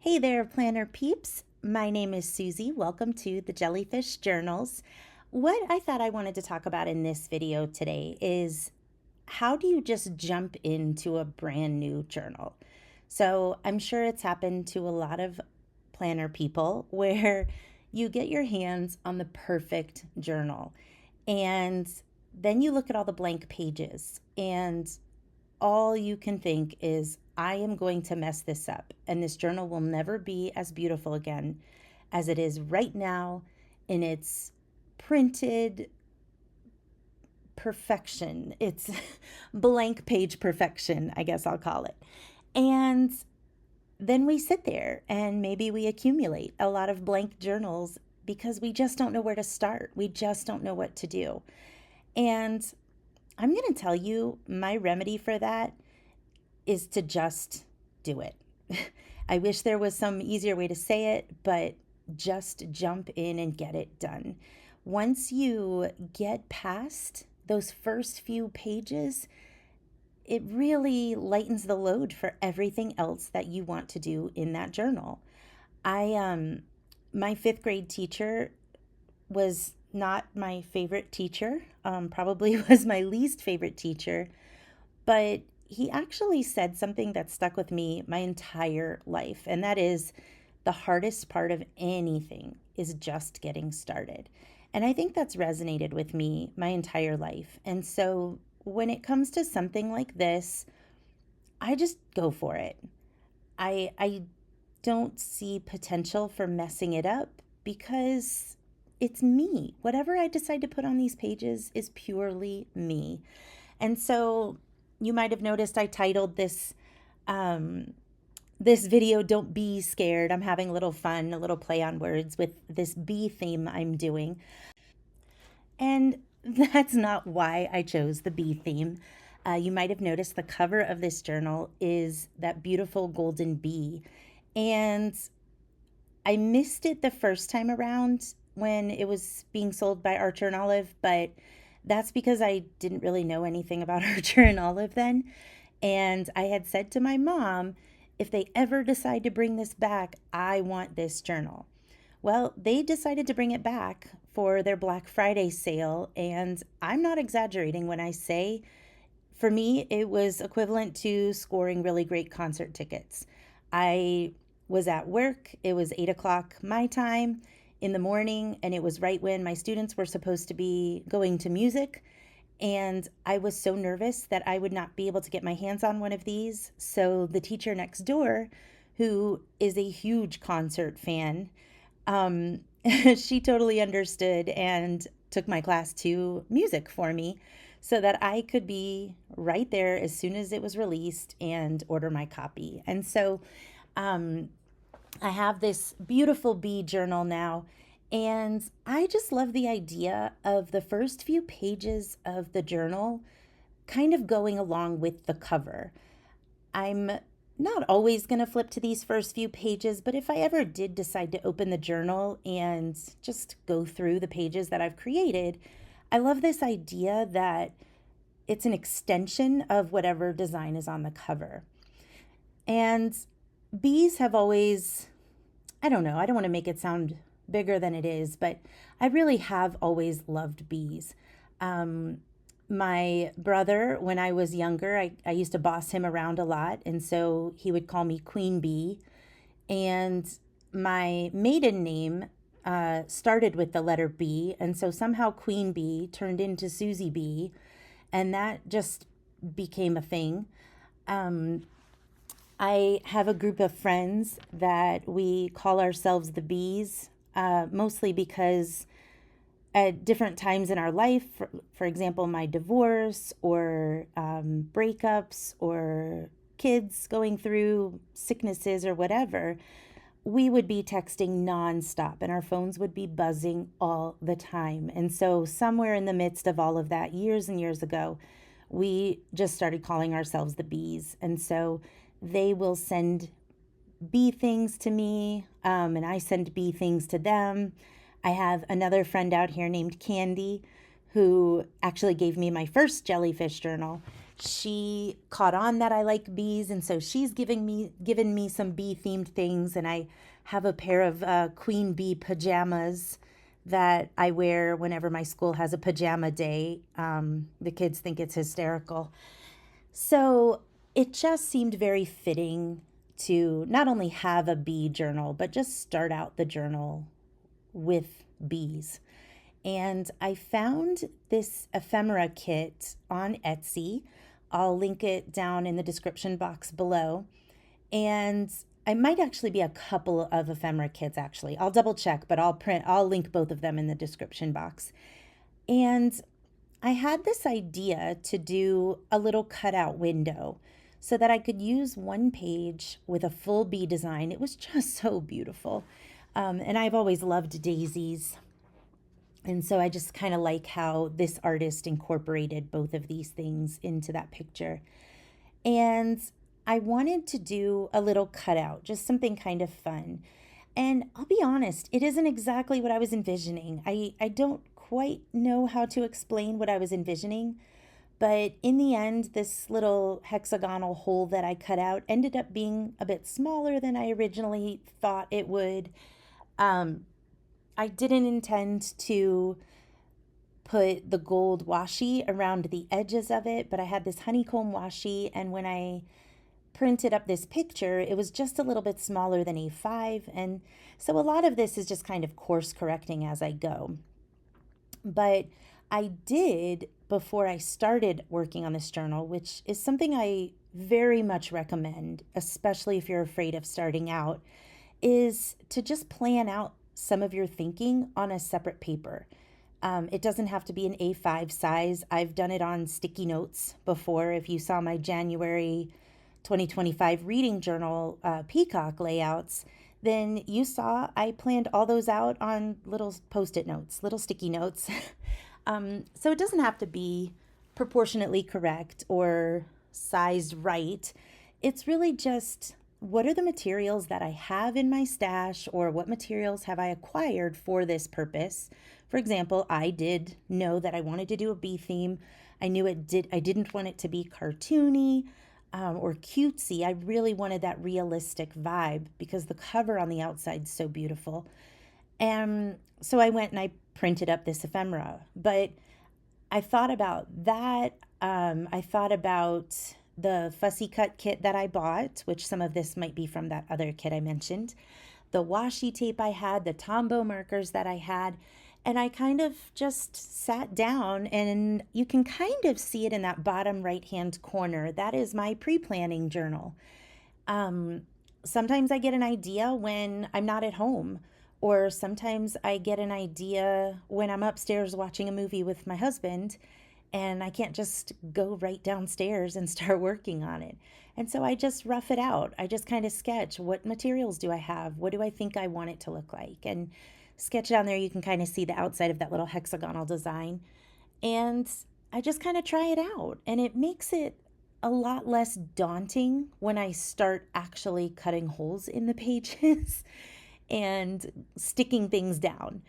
Hey there, planner peeps. My name is Susie. Welcome to the Jellyfish Journals. What I thought I wanted to talk about in this video today is how do you just jump into a brand new journal? So I'm sure it's happened to a lot of planner people where you get your hands on the perfect journal and then you look at all the blank pages and all you can think is, I am going to mess this up, and this journal will never be as beautiful again as it is right now in its printed perfection. It's blank page perfection, I guess I'll call it. And then we sit there and maybe we accumulate a lot of blank journals because we just don't know where to start. We just don't know what to do. And I'm going to tell you my remedy for that is to just do it. I wish there was some easier way to say it, but just jump in and get it done. Once you get past those first few pages, it really lightens the load for everything else that you want to do in that journal. My fifth grade teacher was not my favorite teacher, probably was my least favorite teacher, but he actually said something that stuck with me my entire life, and that is the hardest part of anything is just getting started. And I think that's resonated with me my entire life. And so when it comes to something like this, I just go for it. I don't see potential for messing it up because it's me. Whatever I decide to put on these pages is purely me. And so you might have noticed I titled this video, Don't Be Scared. I'm having a little fun, a little play on words with this bee theme I'm doing. And that's not why I chose the bee theme. You might have noticed the cover of this journal is that beautiful golden bee. And I missed it the first time around when it was being sold by Archer and Olive, but that's because I didn't really know anything about Archer and Olive then. And I had said to my mom, if they ever decide to bring this back, I want this journal. Well, they decided to bring it back for their Black Friday sale. And I'm not exaggerating when I say, for me, it was equivalent to scoring really great concert tickets. I was at work. It was 8 o'clock my time in the morning, and it was right when my students were supposed to be going to music. And I was so nervous that I would not be able to get my hands on one of these. So the teacher next door, who is a huge concert fan, um, she totally understood and took my class to music for me so that I could be right there as soon as it was released and order my copy. And so um, I have this beautiful bee journal now, and I just love the idea of the first few pages of the journal kind of going along with the cover. I'm not always going to flip to these first few pages, but if I ever did decide to open the journal and just go through the pages that I've created, I love this idea that it's an extension of whatever design is on the cover. And bees have always, I don't know, I don't want to make it sound bigger than it is, but I really have always loved bees. My brother, when I was younger, I used to boss him around a lot, and so he would call me Queen Bee. And my maiden name started with the letter B, and so somehow Queen Bee turned into Susie Bee, and that just became a thing. Um, I have a group of friends that we call ourselves the Bees, mostly because at different times in our life, for example, my divorce or breakups or kids going through sicknesses or whatever, we would be texting nonstop and our phones would be buzzing all the time. And so, somewhere in the midst of all of that, years and years ago, we just started calling ourselves the Bees. And so, they will send bee things to me, and I send bee things to them. I have another friend out here named Candy who actually gave me my first jellyfish journal. she caught on that I like bees, and so she's given me some bee themed things, and I have a pair of queen bee pajamas that I wear whenever my school has a pajama day. The kids think it's hysterical. So it just seemed very fitting to not only have a bee journal, but just start out the journal with bees. And I found this ephemera kit on Etsy. I'll link it down in the description box below. And I might actually be a couple of ephemera kits actually. I'll double check, but I'll link both of them in the description box. And I had this idea to do a little cutout window so that I could use one page with a full bee design. It was just so beautiful. And I've always loved daisies. And so I just kind of like how this artist incorporated both of these things into that picture. And I wanted to do a little cutout, just something kind of fun. And I'll be honest, it isn't exactly what I was envisioning. I don't quite know how to explain what I was envisioning, but in the end, this little hexagonal hole that I cut out ended up being a bit smaller than I originally thought it would. I didn't intend to put the gold washi around the edges of it, but I had this honeycomb washi, and when I printed up this picture, it was just a little bit smaller than A5, and so a lot of this is just kind of course correcting as I go. But I did, before I started working on this journal, which is something I very much recommend, especially if you're afraid of starting out, is to just plan out some of your thinking on a separate paper. It doesn't have to be an A5 size. I've done it on sticky notes before. If you saw my January 2025 reading journal peacock layouts, then you saw I planned all those out on little post-it notes, little sticky notes. So it doesn't have to be proportionately correct or sized right. It's really just, what are the materials that I have in my stash, or what materials have I acquired for this purpose? For example, I did know that I wanted to do a bee theme. I didn't want it to be cartoony or cutesy. I really wanted that realistic vibe because the cover on the outside is so beautiful. And so I went and I printed up this ephemera. But I thought about that. I thought about the fussy cut kit that I bought, which some of this might be from that other kit I mentioned, the washi tape I had, the Tombow markers that I had, and I kind of just sat down, and you can kind of see it in that bottom right-hand corner. That is my pre-planning journal. Sometimes I get an idea when I'm not at home, or sometimes I get an idea when I'm upstairs watching a movie with my husband, and I can't just go right downstairs and start working on it. And so I just rough it out. I just kind of sketch, what materials do I have? What do I think I want it to look like? And sketch down there, you can kind of see the outside of that little hexagonal design. And I just kind of try it out. And it makes it a lot less daunting when I start actually cutting holes in the pages and sticking things down.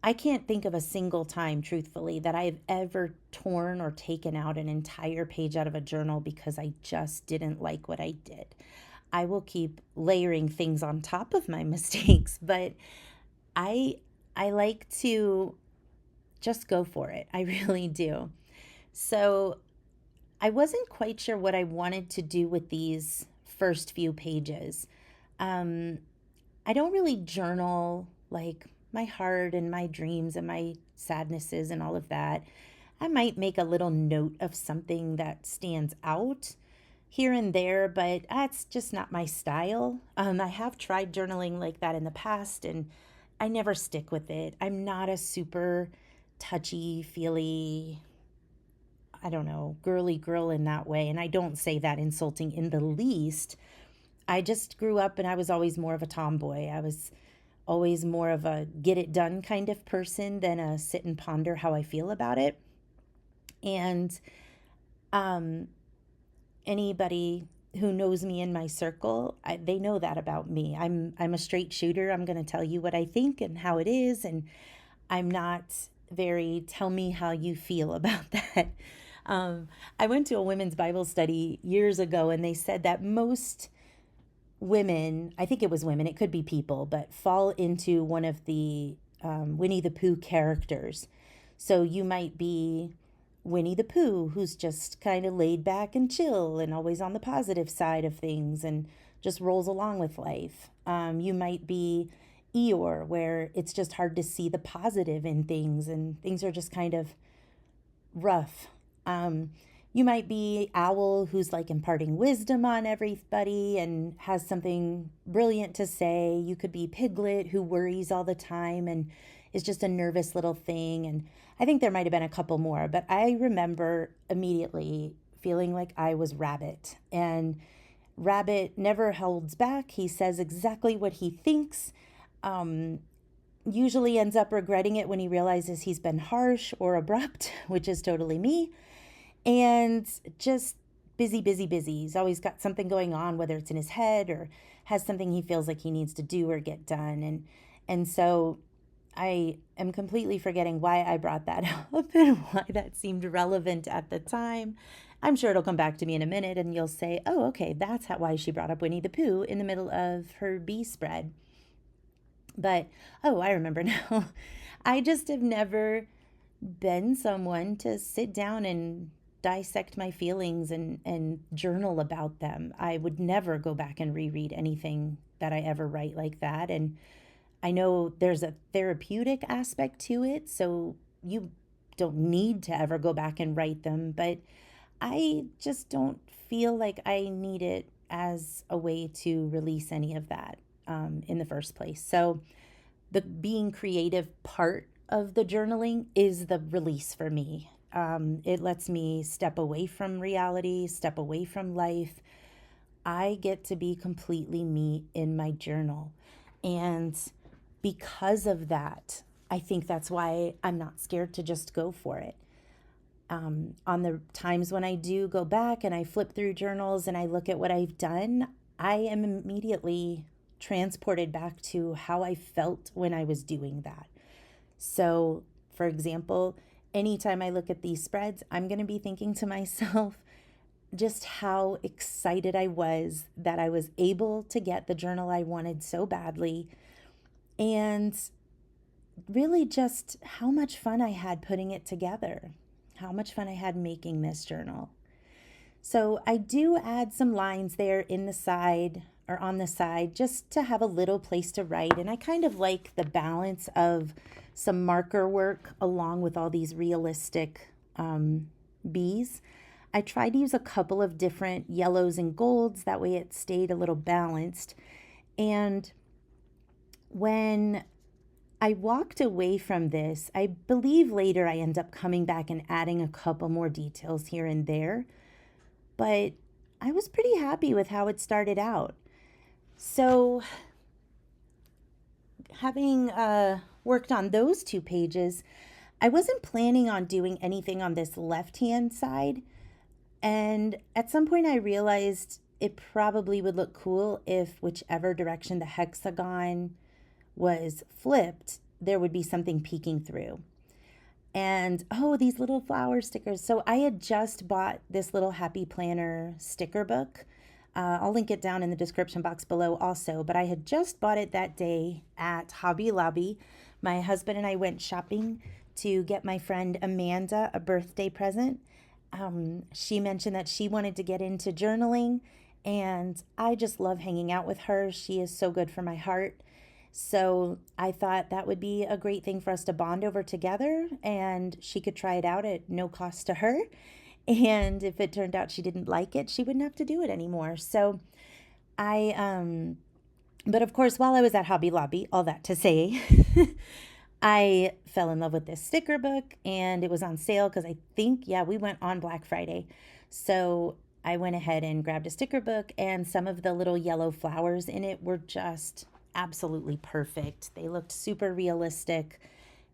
I can't think of a single time, truthfully, that I've ever torn or taken out an entire page out of a journal because I just didn't like what I did. I will keep layering things on top of my mistakes, but I like to just go for it. I really do. So I wasn't quite sure what I wanted to do with these first few pages. I don't really journal like my heart and my dreams and my sadnesses and all of that. I might make a little note of something that stands out here and there, but that's just not my style. I have tried journaling like that in the past, and I never stick with it. I'm not a super touchy feely, I don't know, girly girl in that way. And I don't say that insulting in the least. I just grew up and I was always more of a tomboy. I was always more of a get it done kind of person than a sit and ponder how I feel about it. And anybody who knows me in my circle, they know that about me. I'm a straight shooter. I'm going to tell you what I think and how it is, and I'm not very tell me how you feel about that. I went to a women's Bible study years ago, and they said that most women, I think it was women, it could be people, but fall into one of the Winnie the Pooh characters. So you might be Winnie the Pooh, who's just kind of laid back and chill and always on the positive side of things and just rolls along with life. You might be Eeyore, where it's just hard to see the positive in things and things are just kind of rough. You might be Owl, who's like imparting wisdom on everybody and has something brilliant to say. You could be Piglet, who worries all the time and is just a nervous little thing. And I think there might have been a couple more, but I remember immediately feeling like I was Rabbit. And Rabbit never holds back. He says exactly what he thinks. Usually ends up regretting it when he realizes he's been harsh or abrupt, which is totally me. And just busy, busy, busy. He's always got something going on, whether it's in his head or has something he feels like he needs to do or get done. And so I am completely forgetting why I brought that up and why that seemed relevant at the time. I'm sure it'll come back to me in a minute and you'll say, oh, okay, that's why she brought up Winnie the Pooh in the middle of her bee spread. But, oh, I remember now. I just have never been someone to sit down and dissect my feelings and journal about them. I would never go back and reread anything that I ever write like that. And I know there's a therapeutic aspect to it, so you don't need to ever go back and write them, but I just don't feel like I need it as a way to release any of that in the first place. So the being creative part of the journaling is the release for me. It lets me step away from reality, step away from life. I get to be completely me in my journal. And because of that, I think that's why I'm not scared to just go for it. On the times when I do go back and I flip through journals and I look at what I've done, I am immediately transported back to how I felt when I was doing that. So, for example, anytime I look at these spreads, I'm going to be thinking to myself just how excited I was that I was able to get the journal I wanted so badly, and really just how much fun I had putting it together, how much fun I had making this journal. So I do add some lines there in the side or on the side just to have a little place to write. And I kind of like the balance of some marker work along with all these realistic bees. I tried to use a couple of different yellows and golds. That way it stayed a little balanced. And when I walked away from this, I believe later I end up coming back and adding a couple more details here and there. But I was pretty happy with how it started out. So having worked on those 2 pages, I wasn't planning on doing anything on this left-hand side. And at some point I realized it probably would look cool if whichever direction the hexagon was flipped, there would be something peeking through. And oh, these little flower stickers. So I had just bought this little Happy Planner sticker book. I'll link it down in the description box below also, but I had just bought it that day at Hobby Lobby. My husband and I went shopping to get my friend Amanda a birthday present. She mentioned that she wanted to get into journaling, and I just love hanging out with her. She is so good for my heart. So I thought that would be a great thing for us to bond over together, and she could try it out at no cost to her. And if it turned out she didn't like it, she wouldn't have to do it anymore. So but of course, while I was at Hobby Lobby, all that to say, I fell in love with this sticker book, and it was on sale because I think, we went on Black Friday. So I went ahead and grabbed a sticker book, and some of the little yellow flowers in it were just absolutely perfect. They looked super realistic,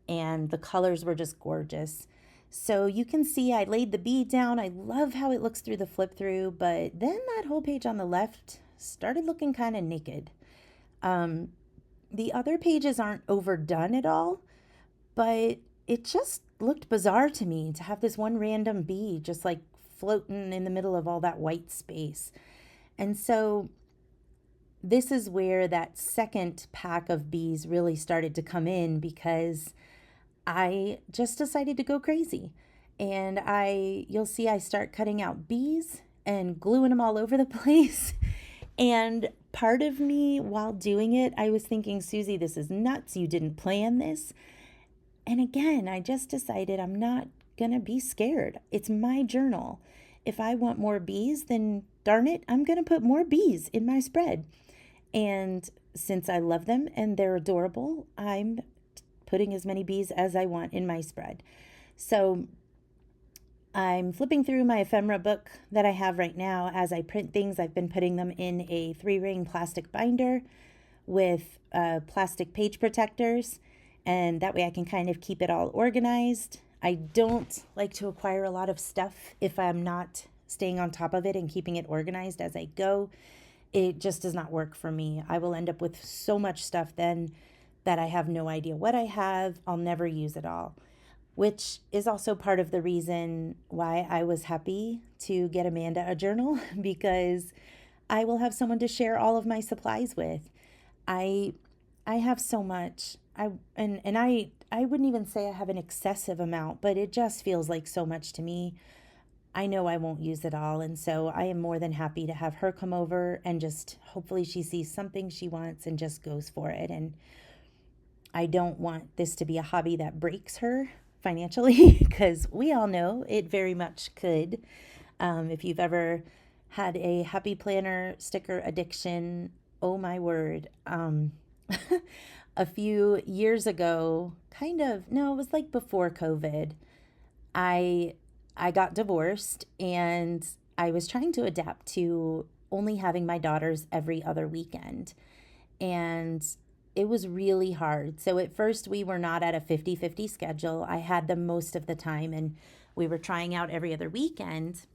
and the colors were just gorgeous. So you can see I laid the bee down. I love how it looks through the flip through, but then that whole page on the left started looking kind of naked. The other pages aren't overdone at all, but it just looked bizarre to me to have this one random bee just like floating in the middle of all that white space. And so this is where that second pack of bees really started to come in, because I just decided to go crazy. And you'll see I start cutting out bees and gluing them all over the place. And part of me, while doing it, I was thinking, Susie, this is nuts. You didn't plan this. And again, I just decided I'm not going to be scared. It's my journal. If I want more bees, then darn it, I'm going to put more bees in my spread. And since I love them and they're adorable, I'm putting as many bees as I want in my spread. So I'm flipping through my ephemera book that I have right now. As I print things, I've been putting them in a 3-ring plastic binder with plastic page protectors, and that way I can kind of keep it all organized. I don't like to acquire a lot of stuff if I'm not staying on top of it and keeping it organized as I go. It just does not work for me. I will end up with so much stuff then that I have no idea what I have. I'll never use it all, which is also part of the reason why I was happy to get Amanda a journal, because I will have someone to share all of my supplies with. I have so much. I wouldn't even say I have an excessive amount, but it just feels like so much to me. I know I won't use it all, and so I am more than happy to have her come over and just hopefully she sees something she wants and just goes for it. And I don't want this to be a hobby that breaks her financially, because we all know it very much could. If you've ever had a happy planner sticker addiction, oh my word. A few years ago, no, it was like before COVID, I got divorced, and I was trying to adapt to only having my daughters every other weekend. And it was really hard. So at first we were not at a 50-50 schedule. I had them most of the time, and we were trying out every other weekend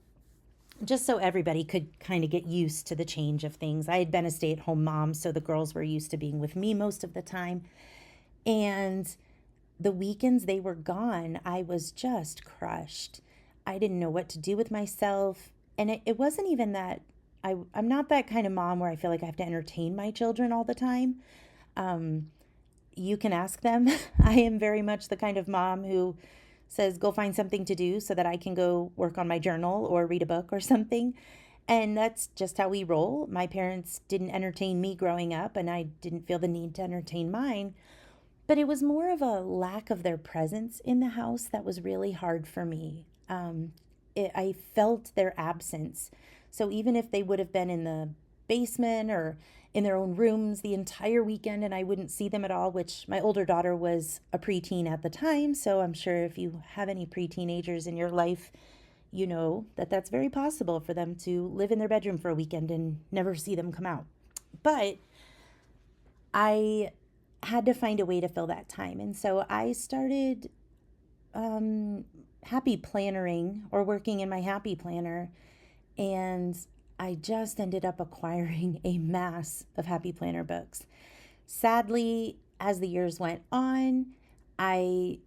just so everybody could kind of get used to the change of things. I had been a stay-at-home mom, so the girls were used to being with me most of the time. And the weekends they were gone, I was just crushed. I didn't know what to do with myself. And it wasn't even that I'm not that kind of mom where I feel like I have to entertain my children all the time. You can ask them. I am very much the kind of mom who says, go find something to do so that I can go work on my journal or read a book or something. And that's just how we roll. My parents didn't entertain me growing up, and I didn't feel the need to entertain mine. But it was more of a lack of their presence in the house that was really hard for me. I felt their absence. So even if they would have been in the basement or in their own rooms the entire weekend and I wouldn't see them at all, which my older daughter was a preteen at the time. So I'm sure if you have any pre-teenagers in your life, you know that that's very possible for them to live in their bedroom for a weekend and never see them come out. But I had to find a way to fill that time. And so I started happy plannering, or working in my happy planner. And I just ended up acquiring a mass of happy planner books. Sadly, as the years went on, I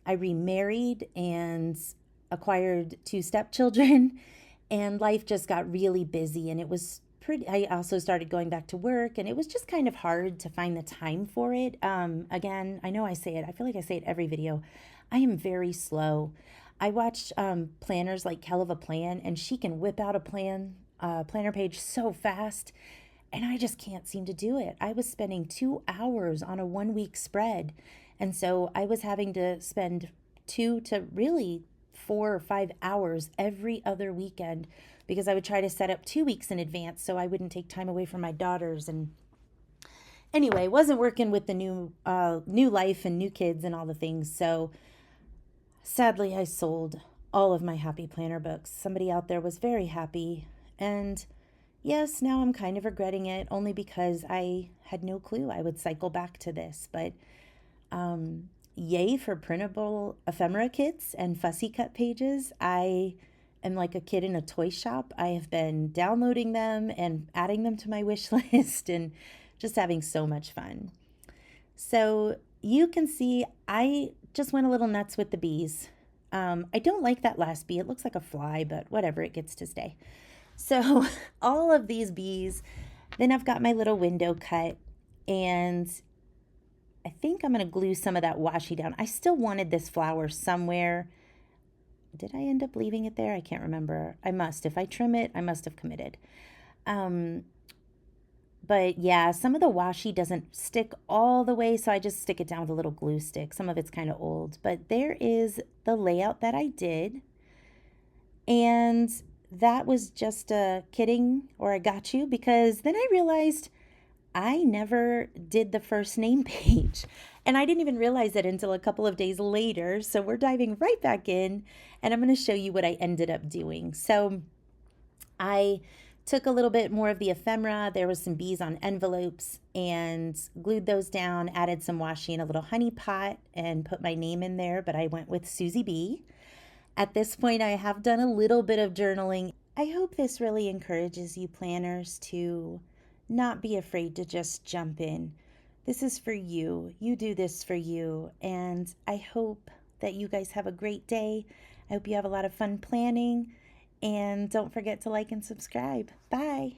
remarried and acquired 2 stepchildren, and life just got really busy, and it was I also started going back to work, and it was just kind of hard to find the time for it. Again, I know I say it, I feel like I say it every video. I am very slow. I watch planners like Kel of a Plan, and she can whip out a planner page so fast, and I just can't seem to do it. I was spending 2 hours on a 1-week spread, and so I was having to spend 2 to really 4 or 5 hours every other weekend, because I would try to set up 2 weeks in advance so I wouldn't take time away from my daughters. And anyway, wasn't working with the new life and new kids and all the things. So sadly, I sold all of my happy planner books. Somebody out there was very happy. And yes, now I'm kind of regretting it, only because I had no clue I would cycle back to this. But yay for printable ephemera kits and fussy cut pages. I am like a kid in a toy shop. I have been downloading them and adding them to my wish list and just having so much fun. So you can see I just went a little nuts with the bees. I don't like that last bee. It looks like a fly, but whatever, it gets to stay. So all of these bees, then I've got my little window cut, and I think I'm going to glue some of that washi down. I still wanted this flower somewhere. Did I end up leaving it there? I can't remember. I must. If I trim it, I must have committed. But yeah, some of the washi doesn't stick all the way, so I just stick it down with a little glue stick. Some of it's kind of old, but there is the layout that I did. And that was just a kidding, or I got you, because then I realized I never did the first name page. And I didn't even realize it until a couple of days later. So we're diving right back in, and I'm going to show you what I ended up doing. So I took a little bit more of the ephemera. There was some bees on envelopes and glued those down, added some washi in a little honey pot and put my name in there, but I went with Susie B. At this point, I have done a little bit of journaling. I hope this really encourages you planners to not be afraid to just jump in. This is for you. You do this for you. And I hope that you guys have a great day. I hope you have a lot of fun planning. And don't forget to like and subscribe. Bye.